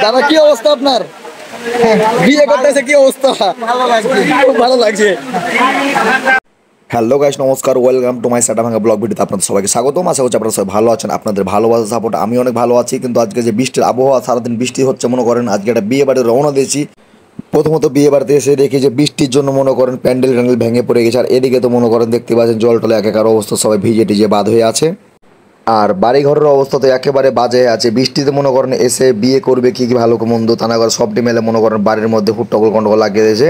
দাদা কি অবস্থা আপনার? বিয়ে করতেছে কি অবস্থা? খুব ভালো লাগছে। হ্যালো গাইস, নমস্কার, ওয়েলকাম টু মাই সাটা ভাঙা ব্লগ ভিডিওতে আপনাদের সবাইকে স্বাগতম। আশা করছি আপনারা সবাই ভালো আছেন। আপনাদের ভালোবাসা সাপোর্ট আমি অনেক ভালো আছি। কিন্তু আজকে যে বৃষ্টির আবহাওয়া, সারাদিন বৃষ্টি হচ্ছে, মনে করেন আজকে একটা বিয়ে বাড়ি রওনা দিয়েছি। প্রথমত বিয়ে বাড়িতে এসে দেখি যে বৃষ্টির জন্য মনে করেন প্যান্ডেল ট্যান্ডেল ভেঙে পড়ে গেছে। আর এদিকে তো মনে করেন দেখতে পাচ্ছেন জল টলে একাকার অবস্থা, সবাই ভিজে টিজে বাদ হয়ে আছে। আর বাড়িঘরের অবস্থা তো একেবারে বাজে আছে। বৃষ্টিতে মনে করেন এসে বিয়ে করবে কি ভালো মন্দ তা না করে সবটি মেলে মনে করেন বাড়ির মধ্যে হুট্টগোল গন্ডগোল লাগিয়ে দিয়েছে।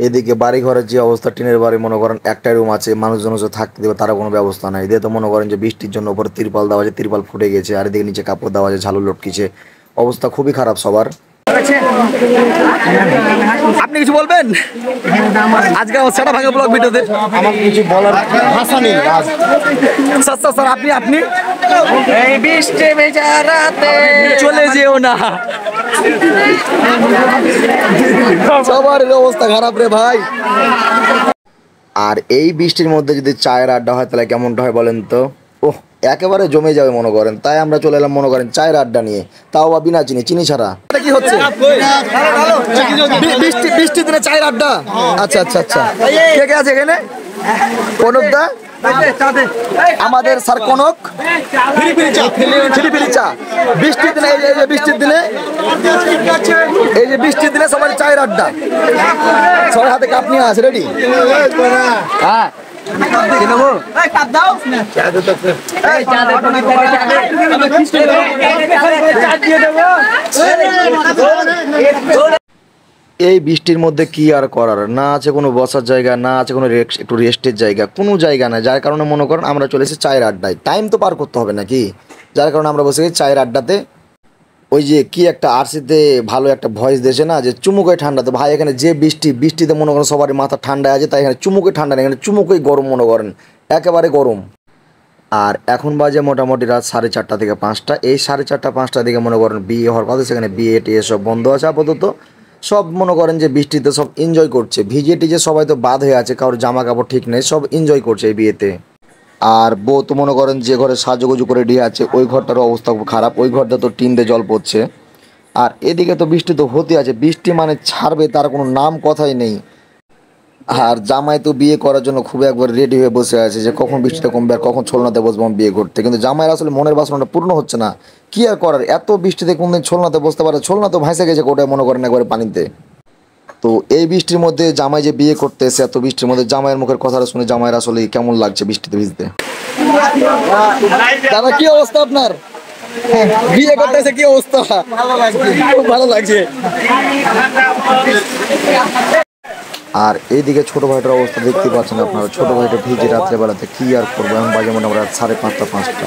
এদিকে বাড়ি ঘরের যে অবস্থা, টিনের বাড়ি, মনে করেন একটাই রুম আছে, মানুষজন থাকতে দেবে তারা কোনো ব্যবস্থা নাই। এদিকে তো মনে করেন যে বৃষ্টির জন্য উপরে তিরপাল দেওয়া আছে, তিরপাল ফুটে গেছে। আর এদিকে নিচে কাপড় দেওয়া আছে, ঝালু লটকিছে, অবস্থা খুবই খারাপ সবার। আপনি কিছু বলবেন আজকে আমার সেটা ভাঙা ব্লগ ভিডিওতে? আমার কিছু বলার ভাষা নেই। স্যার আপনি এই বৃষ্টি ভেজা রাতে চলে যেও না, সবার অবস্থা খারাপ রে ভাই। আর এই বৃষ্টির মধ্যে যদি চায়ের আড্ডা হয় তাহলে কেমনটা হয় বলেন তো? ওহ, একেবারে জমে যাবে মনে করেন। তাই আমরা চলে এলাম মনে করেন চায়ের আড্ডা নিয়ে, তাও বা বিনা চিনি ছাড়া। এটা কি হচ্ছে? বৃষ্টির দিনে চায়ের আড্ডা? আচ্ছা আচ্ছা আচ্ছা, কে কে আছে এখানে? কনক দা, আমাদের স্যার কনক, ফিরি চা। বৃষ্টির দিনে, এই যে বৃষ্টির দিনে, এই যে বৃষ্টির দিনে সবাই চায়ের আড্ডা, সবার হাতে কাপ নিয়ে আছে রেডি। হ্যাঁ, এই বৃষ্টির মধ্যে কি আর করার, না আছে কোনো বসার জায়গা, না আছে কোনো একটু রেস্টের জায়গা, কোনো জায়গা না। যার কারণে মনে করেন আমরা চলে এসেছি চায়ের আড্ডায়। টাইম তো পার করতে হবে নাকি, যার কারণে আমরা বসে গেছি চায়ের আড্ডাতে। ওই যে কি একটা আরসিতে ভালো একটা ভয়েস দিয়েছে না, যে চুমুকে ঠান্ডাতে। ভাই এখানে যে বৃষ্টিতে মনে করেন সবারই মাথা ঠান্ডা আছে, তাই এখানে চুমুকে ঠান্ডা নেই, এখানে চুমুকেই গরম মনে করেন, একেবারে গরম। আর এখন বাজে মোটামুটি রাত 4:30 থেকে 5টা। এই 4:30 5টার দিকে মনে করেন বিয়ে হওয়ার কথা, সেখানে বিয়ে টিয়ে সব বন্ধ আছে আপাতত। সব মনে করেন যে বৃষ্টিতে সব এনজয় করছে, ভিজে টিজে সবাই তো বাদ হয়ে আছে, কারোর জামা কাপড় ঠিক নেই, সব এনজয় করছে এই বিয়েতে। আর বউ তো মনে করেন যে ঘরে সাজুগুজু করে দিয়ে আছে, ওই ঘরটারও অবস্থা খুব খারাপ, ওই ঘরটা তো টিন দিয়ে জল পড়ছে। আর এদিকে তো বৃষ্টি তো হতে আছে, বৃষ্টি মানে ছাড়বে তার কোনো নাম কথাই নেই। আর জামাই তো বিয়ে করার জন্য খুব একবার রেডি হয়ে বসে আছে, যে কখন বৃষ্টিটা কমবে আর কখন ছোলনাতে বসবো আমি বিয়ে করতে। কিন্তু জামাইয়ের আসলে মনের বাসনাটা পূর্ণ হচ্ছে না, কি আর করার। এত বৃষ্টিতে কোনদিন ছোলনাতে বসতে পারে? ছোলনা তো ভাসে গেছে কোটায় মনে করেন একবারে পানিতে। তো এই বৃষ্টির মধ্যে জামাই যে বিয়ে করতে এসে, এত বৃষ্টির মধ্যে জামাইয়ের মুখের কথাটা শুনে জামাইয়ের আসলে কেমন লাগছে বৃষ্টিতে ভিজতে। দাদা কি অবস্থা আপনার? বিয়ে করতেছে কি অবস্থা? খুব ভালো লাগছে। আর এইদিকে ছোট ভাইটার অবস্থা দেখতে পাচ্ছেন আপনারা। ছোট ভাইটা ভিজে রাত্রেবেলাতে কি আর করবো, এখন বাজে মনে করেন 5:30 5টা।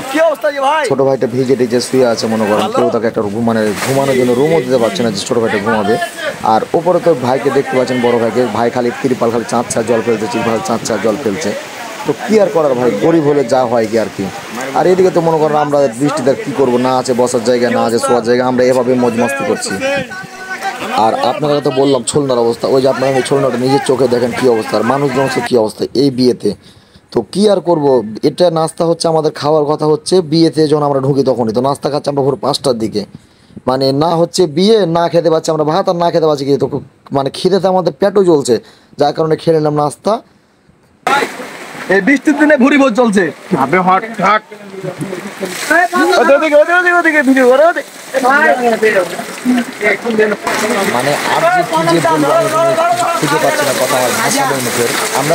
ছোট ভাইটা ভিজে টিজে শুয়ে আছে মনে করেন, কেউ তাকে একটা ঘুমানোর জন্য রুমও দিতে পারছে না যে ছোট ভাইটা ঘুমাবে। আর ওপরে তো ভাইকে দেখতে পাচ্ছেন, বড় ভাইকে, ভাই খালি তিরপাল খালি চাঁচা জল ফেলছে, তিরপাল চাঁচা জল ফেলছে। তো কি আর করার ভাই, গরিব হলে যা হয় কি আর কি। আর এদিকে তো মনে করেন আমরা বৃষ্টিতে কি করবো, না আছে বসার জায়গা, না আছে শোয়ার জায়গা, আমরা এভাবে মজ মস্তি করছি। আর আপনারা তো বললাম ছোলনার অবস্থা, ওই যে আপনারা এই ছোলনাটা নিজের চোখে দেখেন কি অবস্থা, আর মানুষজন কি অবস্থা এই বিয়েতে। তো কি আর করব, এটা নাস্তা হচ্ছে, আমাদের খাওয়ার কথা হচ্ছে বিয়েতে যখন আমরা ঢুকি তখনই তো নাস্তা খাচ্ছি আমরা ভোর 5টার দিকে। মানে না হচ্ছে বিয়ে, না খেতে পাচ্ছি আমরা ভাত, আর না খেতে পাচ্ছি কি, তো মানে খিদেতে আমাদের পেটও জ্বলছে, যার কারণে খেয়ে নিলাম নাস্তা। এই বৃষ্টির দিনে ভুরি ভোজ চলছে। মানে আর যে কি যে বলবো আমি খুঁজে পাচ্ছি না কথা, ভাষা নেই মুখের। আমরা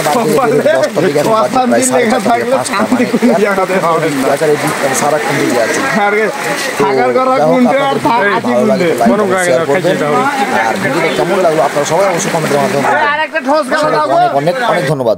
সারাক্ষণ দিয়ে যাচ্ছি, আর কেমন লাগলো আপনারা সবাই অবশ্যই কমেন্টের মাধ্যমে। অনেক অনেক ধন্যবাদ।